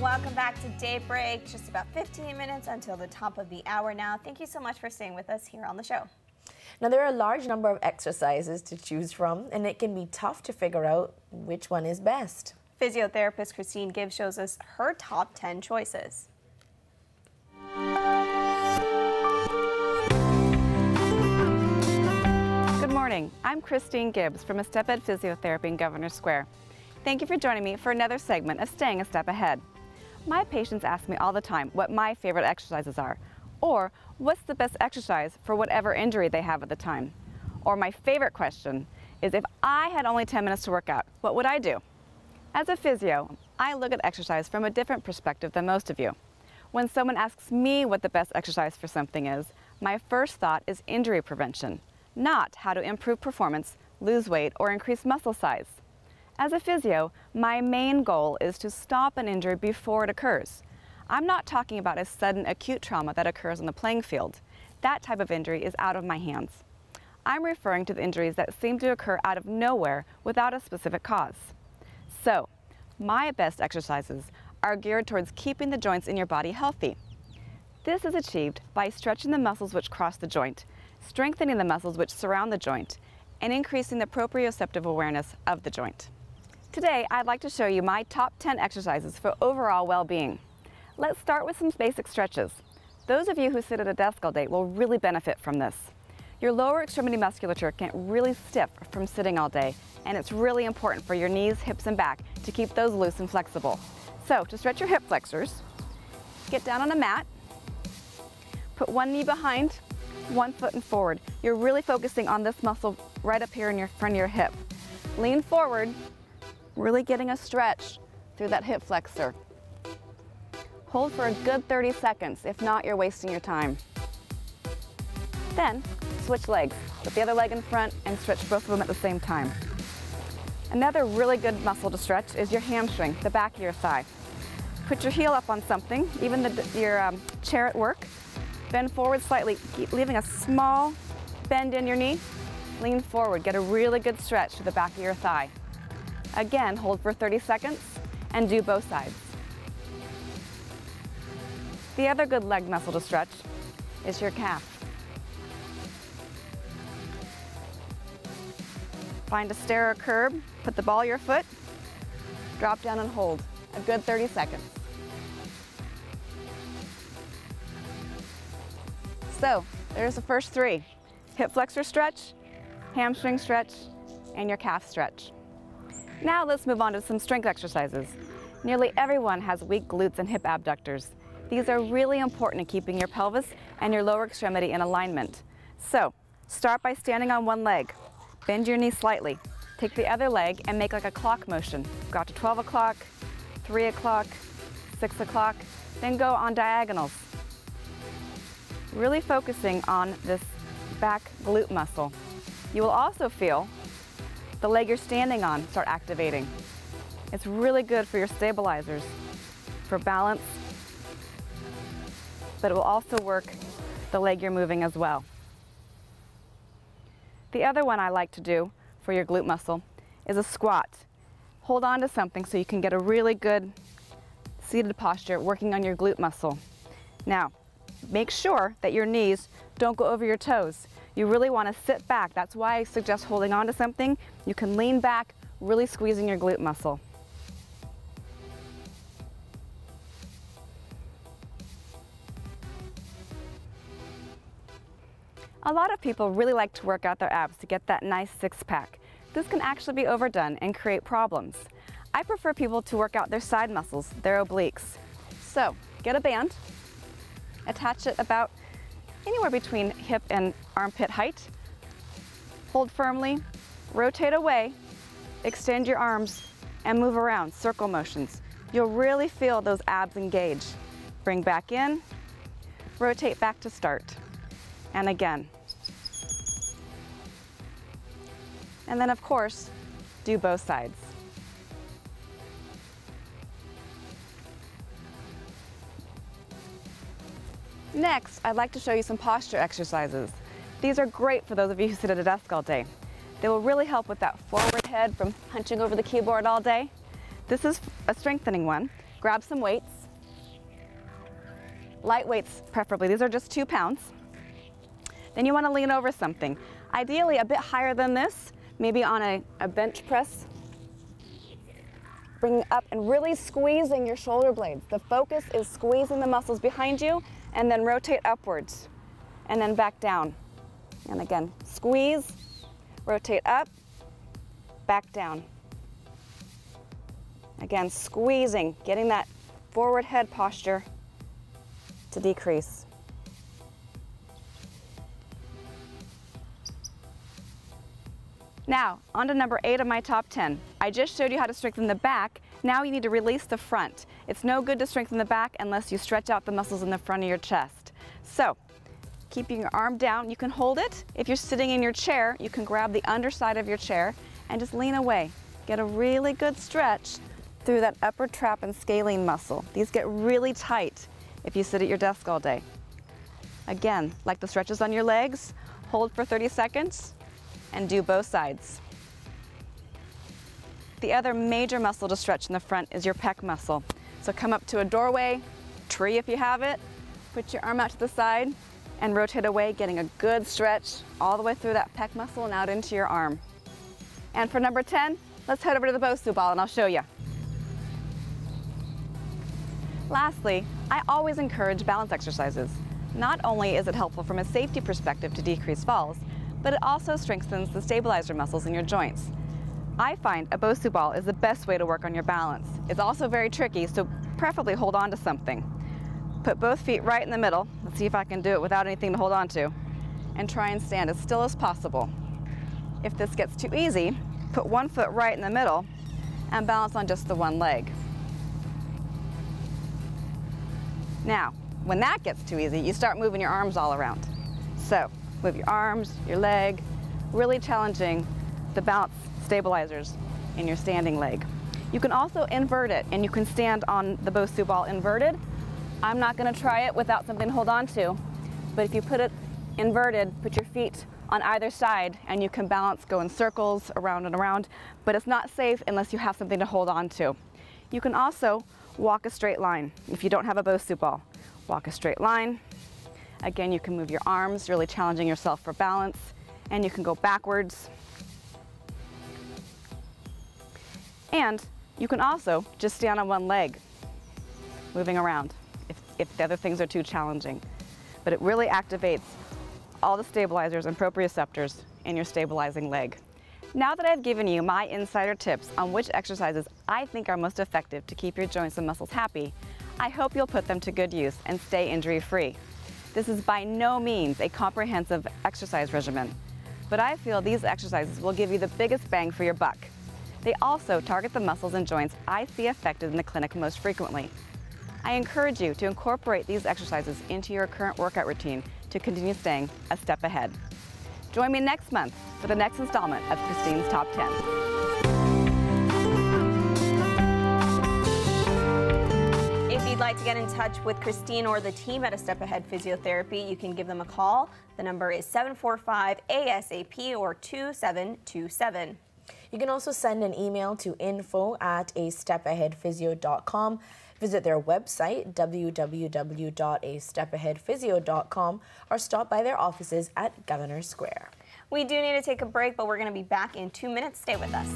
Welcome back to Daybreak. Just about 15 minutes until the top of the hour now. Thank you so much for staying with us here on the show. Now, there are a large number of exercises to choose from, and it can be tough to figure out which one is best. Physiotherapist Christine Gibbs shows us her top 10 choices. Good morning. I'm Christine Gibbs from A Step Ed Physiotherapy in Governor Square. Thank you for joining me for another segment of Staying a Step Ahead. My patients ask me all the time what my favorite exercises are, or what's the best exercise for whatever injury they have at the time. Or my favorite question is, if I had only 10 minutes to work out, what would I do? As a physio, I look at exercise from a different perspective than most of you. When someone asks me what the best exercise for something is, my first thought is injury prevention, not how to improve performance, lose weight, or increase muscle size. As a physio, my main goal is to stop an injury before it occurs. I'm not talking about a sudden acute trauma that occurs on the playing field. That type of injury is out of my hands. I'm referring to the injuries that seem to occur out of nowhere without a specific cause. So, my best exercises are geared towards keeping the joints in your body healthy. This is achieved by stretching the muscles which cross the joint, strengthening the muscles which surround the joint, and increasing the proprioceptive awareness of the joint. Today, I'd like to show you my top 10 exercises for overall well-being. Let's start with some basic stretches. Those of you who sit at a desk all day will really benefit from this. Your lower extremity musculature get really stiff from sitting all day, and it's really important for your knees, hips, and back to keep those loose and flexible. So, to stretch your hip flexors, get down on a mat, put one knee behind, one foot and forward. You're really focusing on this muscle right up here in your front of your hip. Lean forward, really getting a stretch through that hip flexor. Hold for a good 30 seconds. If not, you're wasting your time. Then, switch legs. Put the other leg in front and stretch both of them at the same time. Another really good muscle to stretch is your hamstring, the back of your thigh. Put your heel up on something, even your chair at work. Bend forward slightly, leaving a small bend in your knee. Lean forward, get a really good stretch to the back of your thigh. Again, hold for 30 seconds and do both sides. The other good leg muscle to stretch is your calf. Find a stair or curb, put the ball of your foot, drop down and hold. A good 30 seconds. So, there's the first three. Hip flexor stretch, hamstring stretch, and your calf stretch. Now let's move on to some strength exercises. Nearly everyone has weak glutes and hip abductors. These are really important in keeping your pelvis and your lower extremity in alignment. So, start by standing on one leg. Bend your knee slightly. Take the other leg and make like a clock motion. Go out to 12 o'clock, 3 o'clock, 6 o'clock, then go on diagonals. Really focusing on this back glute muscle. You will also feel the leg you're standing on start activating. It's really good for your stabilizers, for balance, but it will also work the leg you're moving as well. The other one I like to do for your glute muscle is a squat. Hold on to something so you can get a really good seated posture working on your glute muscle. Now, make sure that your knees don't go over your toes. You really want to sit back. That's why I suggest holding on to something. You can lean back, really squeezing your glute muscle. A lot of people really like to work out their abs to get that nice six-pack. This can actually be overdone and create problems. I prefer people to work out their side muscles, their obliques. So, get a band, attach it about anywhere between hip and armpit height. Hold firmly, rotate away, extend your arms, and move around, circle motions. You'll really feel those abs engage. Bring back in, rotate back to start. And again. And then, of course, do both sides. Next, I'd like to show you some posture exercises. These are great for those of you who sit at a desk all day. They will really help with that forward head from hunching over the keyboard all day. This is a strengthening one. grab some weights. Light weights preferably, these are just 2 pounds. Then you want to lean over something, ideally a bit higher than this, maybe on a bench press. Bringing up and really squeezing your shoulder blades. The focus is squeezing the muscles behind you, and then rotate upwards and then back down. And again, squeeze, rotate up, back down. Again, squeezing, getting that forward head posture to decrease. Now, on to number 8 of my top 10. I just showed you how to strengthen the back. Now you need to release the front. It's no good to strengthen the back unless you stretch out the muscles in the front of your chest. So, keeping your arm down, you can hold it. If you're sitting in your chair, you can grab the underside of your chair and just lean away. Get a really good stretch through that upper trap and scalene muscle. These get really tight if you sit at your desk all day. Again, like the stretches on your legs, hold for 30 seconds and do both sides. The other major muscle to stretch in the front is your pec muscle. So come up to a doorway, tree if you have it, put your arm out to the side and rotate away, getting a good stretch all the way through that pec muscle and out into your arm. And for number 10, let's head over to the Bosu ball and I'll show you. Lastly, I always encourage balance exercises. Not only is it helpful from a safety perspective to decrease falls, but it also strengthens the stabilizer muscles in your joints. I find a Bosu ball is the best way to work on your balance. It's also very tricky, so preferably hold on to something. Put both feet right in the middle. Let's see if I can do it without anything to hold on to. And try and stand as still as possible. If this gets too easy, put one foot right in the middle and balance on just the one leg. Now, when that gets too easy, you start moving your arms all around. So, move your arms, your leg, really challenging the balance stabilizers in your standing leg. You can also invert it, and you can stand on the Bosu ball inverted. I'm not going to try it without something to hold on to, but if you put it inverted, put your feet on either side, and you can balance, go in circles, around and around, but it's not safe unless you have something to hold on to. You can also walk a straight line if you don't have a Bosu ball. Walk a straight line. Again, you can move your arms, really challenging yourself for balance, and you can go backwards. And you can also just stand on one leg, moving around, if the other things are too challenging. But it really activates all the stabilizers and proprioceptors in your stabilizing leg. Now that I've given you my insider tips on which exercises I think are most effective to keep your joints and muscles happy, I hope you'll put them to good use and stay injury-free. This is by no means a comprehensive exercise regimen, but I feel these exercises will give you the biggest bang for your buck. They also target the muscles and joints I see affected in the clinic most frequently. I encourage you to incorporate these exercises into your current workout routine to continue staying a step ahead. Join me next month for the next installment of Christine's Top 10. If you'd like to get in touch with Christine or the team at A Step Ahead Physiotherapy, you can give them a call. The number is 745-ASAP or 2727. You can also send an email to info@astepaheadphysio.com. Visit their website, www.astepaheadphysio.com, or stop by their offices at Governor Square. We do need to take a break, but we're going to be back in 2 minutes. Stay with us.